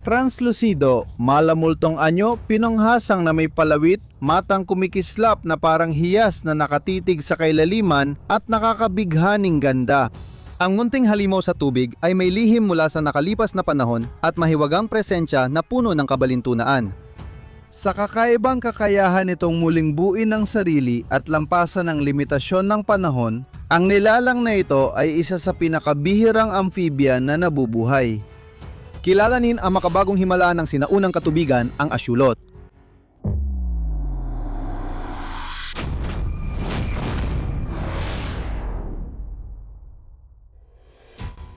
Translucido, malamultong anyo, pinanghasang na may palawit, matang kumikislap na parang hiyas na nakatitig sa kailaliman at nakakabighaning ganda. Ang munting halimaw sa tubig ay may lihim mula sa nakalipas na panahon at mahiwagang presensya na puno ng kabalintunaan. Sa kakaibang kakayahan nitong muling buuin ang sarili at lampasan ang limitasyon ng panahon, ang nilalang na ito ay isa sa pinakabihirang amphibian na nabubuhay. Kilalanin ang makabagong himala ng sinaunang katubigan, ang asyulot.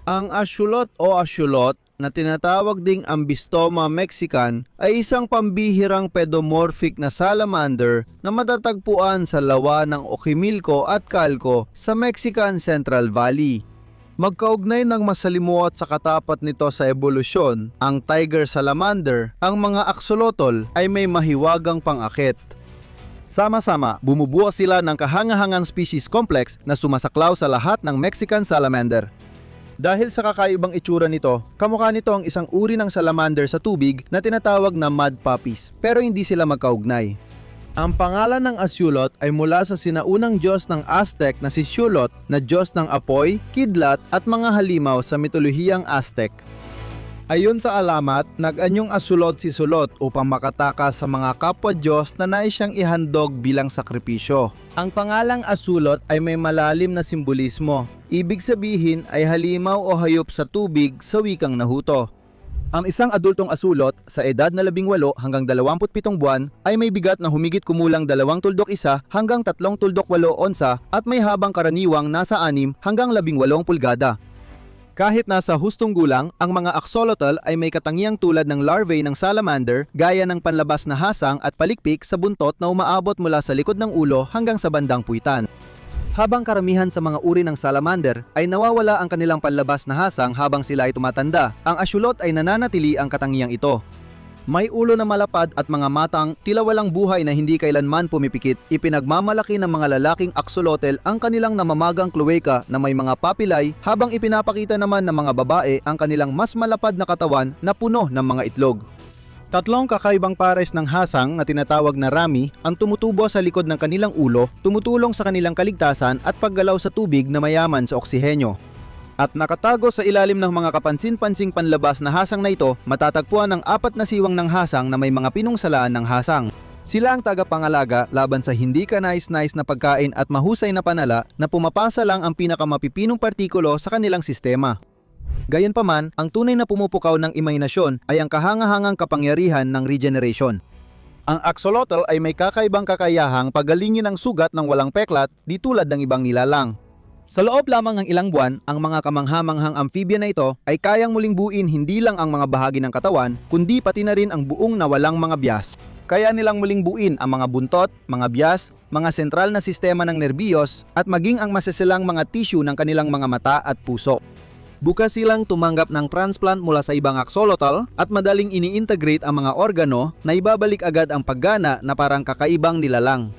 Ang asyulot o asyulot na tinatawag ding Ambystoma mexican ay isang pambihirang pedomorphic na salamander na matatagpuan sa lawa ng Oquimilco at Calco sa Mexican Central Valley. Magkaugnay ng masalimuot sa katapat nito sa ebolusyon, ang tiger salamander, ang mga axolotl ay may mahiwagang pangakit. Sama-sama, bumubuo sila ng kahangahangang species complex na sumasaklaw sa lahat ng Mexican salamander. Dahil sa kakaibang itsura nito, kamukha nito ang isang uri ng salamander sa tubig na tinatawag na mud puppies, pero hindi sila magkaugnay. Ang pangalan ng asyulot ay mula sa sinaunang Diyos ng Aztec na si Xolotl, na Diyos ng apoy, kidlat at mga halimaw sa mitolohiyang Aztec. Ayon sa alamat, nag-anyong asulot si Xolotl upang makatakas sa mga kapwa-Diyos na nais siyang ihandog bilang sakripisyo. Ang pangalang asulot ay may malalim na simbolismo. Ibig sabihin ay halimaw o hayop sa tubig sa wikang Nahuto. Ang isang adultong asulot sa edad na 18 hanggang 27 buwan ay may bigat na humigit kumulang 2.1 hanggang 3.8 onsa at may habang karaniwang nasa 6 hanggang 18 pulgada. Kahit nasa hustong gulang, ang mga axolotl ay may katangiang tulad ng larvae ng salamander gaya ng panlabas na hasang at palikpik sa buntot na umaabot mula sa likod ng ulo hanggang sa bandang puwitan. Habang karamihan sa mga uri ng salamander ay nawawala ang kanilang panlabas na hasang habang sila ay tumatanda, ang asyulot ay nananatili ang katangiang ito. May ulo na malapad at mga matang tila walang buhay na hindi kailanman pumipikit. Ipinagmamalaki ng mga lalaking axolotl ang kanilang namamagang cloaca na may mga papilay, habang ipinapakita naman ng mga babae ang kanilang mas malapad na katawan na puno ng mga itlog. Tatlong kakaibang pares ng hasang na tinatawag na rami ang tumutubo sa likod ng kanilang ulo, tumutulong sa kanilang kaligtasan at paggalaw sa tubig na mayaman sa oksihenyo. At nakatago sa ilalim ng mga kapansin-pansing panlabas na hasang na ito, matatagpuan ang 4 na siwang ng hasang na may mga pinungsalaan ng hasang. Sila ang tagapangalaga laban sa hindi kanais-nais na pagkain at mahusay na panala na pumapasa lang ang pinakamapipinong partikulo sa kanilang sistema. Gayunpaman, ang tunay na pumupukaw ng imahinasyon ay ang kahangahangang kapangyarihan ng regeneration. Ang axolotl ay may kakaibang kakayahang pagalingin ang sugat ng walang peklat di tulad ng ibang nilalang. Sa loob lamang ng ilang buwan, ang mga kamanghamanghang amphibian na ito ay kayang muling buuin hindi lang ang mga bahagi ng katawan, kundi pati na rin ang buong nawalang mga biyas. Kaya nilang muling buuin ang mga buntot, mga biyas, mga sentral na sistema ng nerbiyos at maging ang masasilang mga tissue ng kanilang mga mata at puso. Bukas silang tumanggap ng transplant mula sa ibang axolotl at madaling ini-integrate ang mga organo na ibabalik agad ang paggana na parang kakaibang nilalang.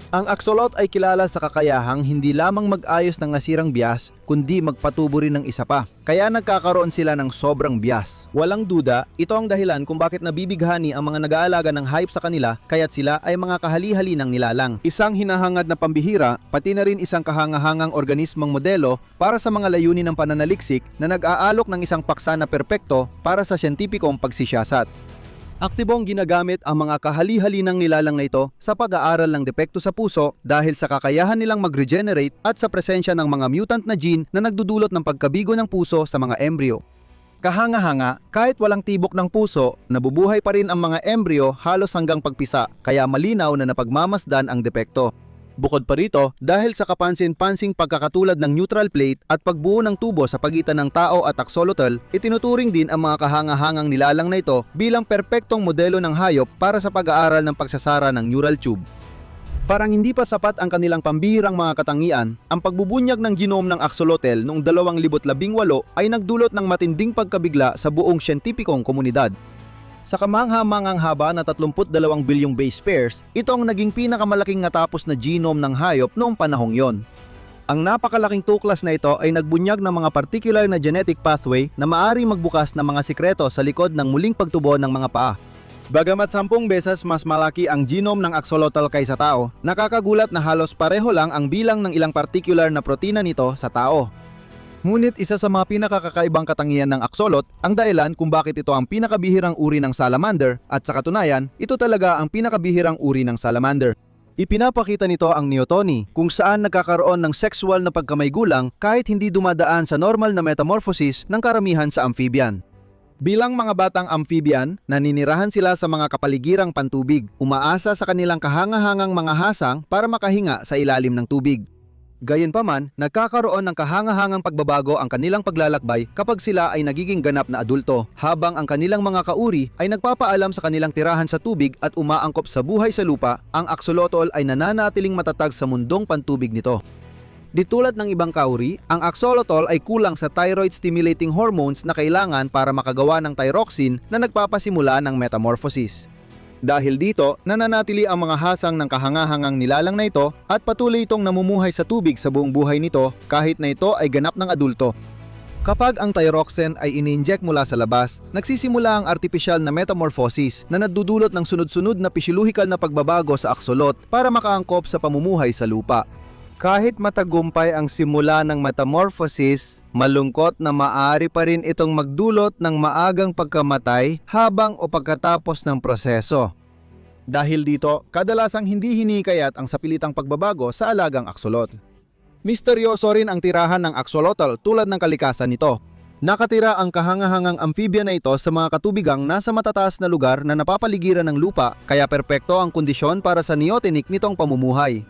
Ang axolotl ay kilala sa kakayahang hindi lamang mag-ayos ng nasirang biyas, kundi magpatubo rin ng isa pa. Kaya nagkakaroon sila ng sobrang biyas. Walang duda, ito ang dahilan kung bakit nabibighani ang mga nag-aalaga ng hayop sa kanila, kaya't sila ay mga kahali-hali ng nilalang. Isang hinahangad na pambihira, pati na rin isang kahangahangang organismong modelo para sa mga layunin ng pananaliksik na nag-aalok ng isang paksa na perpekto para sa siyentipikong pagsisiyasat. Aktibong ginagamit ang mga kahali-hali ng nilalang na ito sa pag-aaral ng depekto sa puso dahil sa kakayahan nilang mag-regenerate at sa presensya ng mga mutant na gene na nagdudulot ng pagkabigo ng puso sa mga embryo. Kahanga-hanga, kahit walang tibok ng puso, nabubuhay pa rin ang mga embryo halos hanggang pagpisa, kaya malinaw na napagmamasdan ang depekto. Bukod pa rito, dahil sa kapansin-pansing pagkakatulad ng neutral plate at pagbuo ng tubo sa pagitan ng tao at axolotl, itinuturing din ang mga kahangahangang nilalang na ito bilang perpektong modelo ng hayop para sa pag-aaral ng pagsasara ng neural tube. Parang hindi pa sapat ang kanilang pambihirang mga katangian, ang pagbubunyag ng genome ng axolotl noong 2018 ay nagdulot ng matinding pagkabigla sa buong siyentipikong komunidad. Sa kamangha-mangang haba na 32 bilyong base pairs, ito ang naging pinakamalaking natapos na genome ng hayop noong panahong yon. Ang napakalaking tuklas na ito ay nagbunyag ng mga particular na genetic pathway na maaring magbukas ng mga sikreto sa likod ng muling pagtubo ng mga paa. Bagamat 10 beses mas malaki ang genome ng axolotl kaysa tao, nakakagulat na halos pareho lang ang bilang ng ilang particular na protina nito sa tao. Ngunit isa sa mga pinakakakaibang katangian ng axolot ang dahilan kung bakit ito ang pinakabihirang uri ng salamander at sa katunayan, ito talaga ang pinakabihirang uri ng salamander. Ipinapakita nito ang neotony kung saan nagkakaroon ng sexual na pagkamaygulang kahit hindi dumadaan sa normal na metamorphosis ng karamihan sa amphibian. Bilang mga batang amphibian, Naninirahan sila sa mga kapaligirang pantubig, umaasa sa kanilang kahangahangang mga hasang para makahinga sa ilalim ng tubig. Gayunpaman, nagkakaroon ng kahangahangang pagbabago ang kanilang paglalakbay kapag sila ay nagiging ganap na adulto, habang ang kanilang mga kauri ay nagpapaalam sa kanilang tirahan sa tubig at umaangkop sa buhay sa lupa, ang axolotl ay nananatiling matatag sa mundong pantubig nito. Di tulad ng ibang kauri, ang axolotl ay kulang sa thyroid-stimulating hormones na kailangan para makagawa ng thyroxine na nagpapasimula ng metamorphosis. Dahil dito, nananatili ang mga hasang ng kahangahangang nilalang na ito at patuloy itong namumuhay sa tubig sa buong buhay nito kahit na ito ay ganap ng adulto. Kapag ang thyroxine ay ini-inject mula sa labas, nagsisimula ang artificial na metamorphosis na nagdudulot ng sunod-sunod na physiological na pagbabago sa axolot para makaangkop sa pamumuhay sa lupa. Kahit matagumpay ang simula ng metamorphosis, malungkot na maaari pa rin itong magdulot ng maagang pagkamatay habang o pagkatapos ng proseso. Dahil dito, kadalasang hindi hinikayat ang sapilitang pagbabago sa alagang axolot. Misteryoso rin ang tirahan ng axolotl tulad ng kalikasan nito. Nakatira ang kahangahangang amphibian na ito sa mga katubigang nasa matataas na lugar na napapaligiran ng lupa, kaya perpekto ang kondisyon para sa neotenic nitong pamumuhay.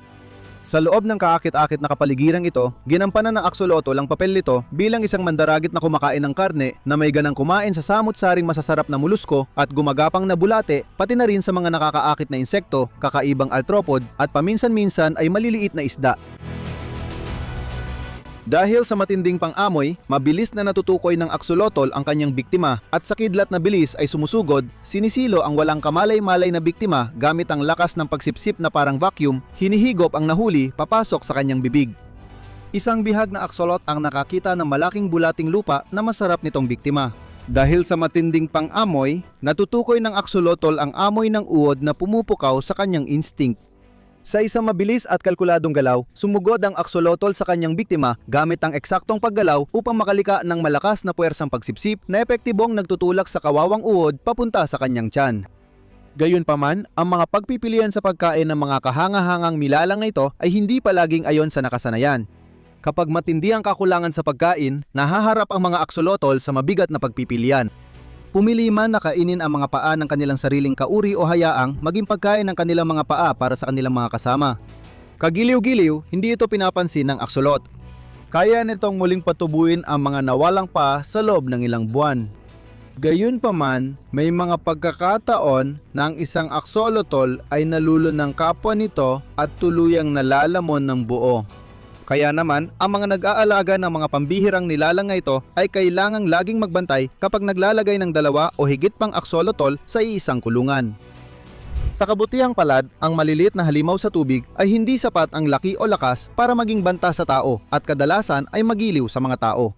Sa loob ng kaakit-akit na kapaligirang ito, ginampanan ng axolotl ang papel nito bilang isang mandaragit na kumakain ng karne na may ganang kumain sa samut-saring masasarap na molusko at gumagapang na bulate, pati na rin sa mga nakakaakit na insekto, kakaibang arthropod at paminsan-minsan ay maliliit na isda. Dahil sa matinding pang-amoy, mabilis na natutukoy ng axolotl ang kanyang biktima at sa kidlat na bilis ay sumusugod, sinisilo ang walang kamalay-malay na biktima gamit ang lakas ng pagsipsip na parang vacuum, hinihigop ang nahuli papasok sa kanyang bibig. Isang bihag na axolot ang nakakita ng malaking bulating lupa na masarap nitong biktima. Dahil sa matinding pang-amoy, natutukoy ng axolotl ang amoy ng uod na pumupukaw sa kanyang instinct. Sa isang mabilis at kalkuladong galaw, sumugod ang axolotl sa kanyang biktima gamit ang eksaktong paggalaw upang makalika ng malakas na puwersang pagsipsip na epektibong nagtutulak sa kawawang uod papunta sa kanyang tiyan. Gayunpaman, ang mga pagpipilian sa pagkain ng mga kahangahangang nilalang na ito ay hindi palaging ayon sa nakasanayan. Kapag matindi ang kakulangan sa pagkain, nahaharap ang mga axolotl sa mabigat na pagpipilian. Pumili man na kainin ang mga paa ng kanilang sariling kauri o hayaang maging pagkain ng kanilang mga paa para sa kanilang mga kasama. Kagiliw-giliw, hindi ito pinapansin ng axolot. Kaya nitong muling patubuin ang mga nawalang paa sa loob ng ilang buwan. Gayunpaman, may mga pagkakataon na ang isang axolotl ay nalulo ng kapwa nito at tuluyang nalalamon ng buo. Kaya naman, ang mga nag-aalaga ng mga pambihirang nilalang na ito ay kailangang laging magbantay kapag naglalagay ng 2 o higit pang axolotl sa iisang kulungan. Sa kabutihang palad, ang maliliit na halimaw sa tubig ay hindi sapat ang laki o lakas para maging banta sa tao at kadalasan ay magiliw sa mga tao.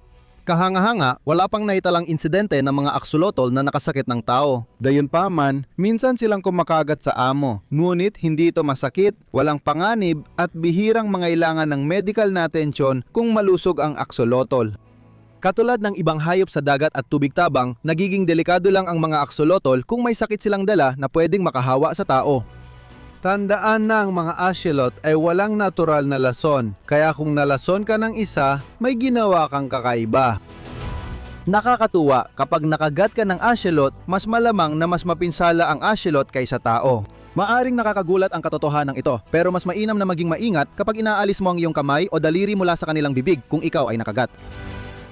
Kahanga-hanga, wala pang naitalang insidente ng mga axolotl na nakasakit ng tao. Gayunpaman, minsan silang kumakagat sa amo, ngunit hindi ito masakit, walang panganib at bihirang mangailangan ng medical na atensyon kung malusog ang axolotl. Katulad ng ibang hayop sa dagat at tubig tabang, nagiging delikado lang ang mga axolotl kung may sakit silang dala na pwedeng makahawa sa tao. Tandaan na ang mga axolot ay walang natural na lason, kaya kung nalason ka ng isa, may ginawa kang kakaiba. Nakakatuwa, kapag nakagat ka ng axolot, mas malamang na mas mapinsala ang axolot kaysa tao. Maaring nakakagulat ang katotohanan ito, pero mas mainam na maging maingat kapag inaalis mo ang iyong kamay o daliri mula sa kanilang bibig kung ikaw ay nakagat.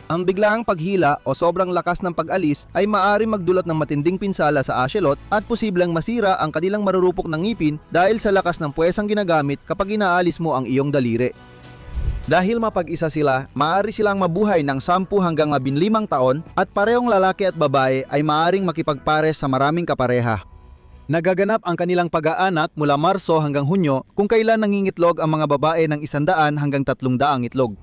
Ang biglaang paghila o sobrang lakas ng pag-alis ay maaaring magdulot ng matinding pinsala sa axolot at posibleng masira ang kanilang marurupok ng ngipin dahil sa lakas ng puwesang ginagamit kapag inaalis mo ang iyong daliri. Dahil mapag-isa sila, maaari silang mabuhay ng 10 hanggang 15 taon at parehong lalaki at babae ay maaaring makipagpares sa maraming kapareha. Nagaganap ang kanilang pag-aanak mula Marso hanggang Hunyo kung kailan nangingitlog ang mga babae ng 100 hanggang 300 itlog.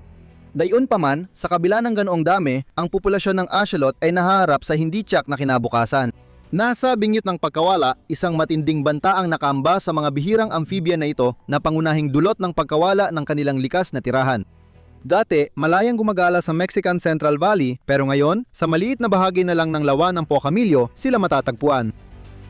Dayunpaman, sa kabila ng ganoong dami, ang populasyon ng axolot ay nahaharap sa hindi tiyak na kinabukasan. Nasa bingit ng pagkawala, isang matinding banta ang nakamba sa mga bihirang amphibian na ito na pangunahing dulot ng pagkawala ng kanilang likas na tirahan. Dati, malayang gumagala sa Mexican Central Valley, pero ngayon, sa maliit na bahagi na lang ng lawa ng Pocamillo, sila matatagpuan.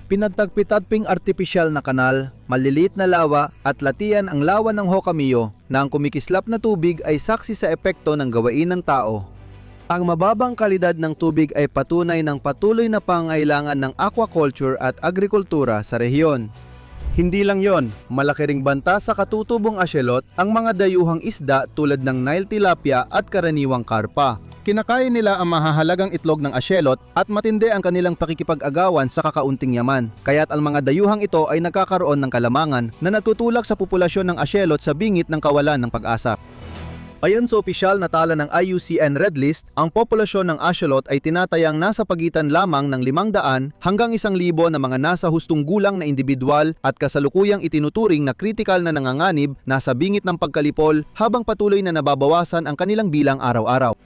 Pinagtagpitagping artipisyal na kanal, maliliit na lawa at latian ang lawa ng Jocamillo na ang kumikislap na tubig ay saksi sa epekto ng gawain ng tao. Ang mababang kalidad ng tubig ay patunay ng patuloy na pangailangan ng aquaculture at agrikultura sa rehiyon. Hindi lang yon, malaki ring banta sa katutubong axolot ang mga dayuhang isda tulad ng Nile tilapia at karaniwang karpa. Kinakain nila ang mahahalagang itlog ng axolot at matindi ang kanilang pakikipag-agawan sa kakaunting yaman. Kaya't ang mga dayuhang ito ay nagkakaroon ng kalamangan na natutulak sa populasyon ng axolot sa bingit ng kawalan ng pag-asa. Ayon sa opisyal na tala ng IUCN Red List, ang populasyon ng axolot ay tinatayang nasa pagitan lamang ng 500 hanggang 1,000 na mga nasa hustong gulang na individual at kasalukuyang itinuturing na kritikal na nanganganib nasa bingit ng pagkalipol habang patuloy na nababawasan ang kanilang bilang araw-araw.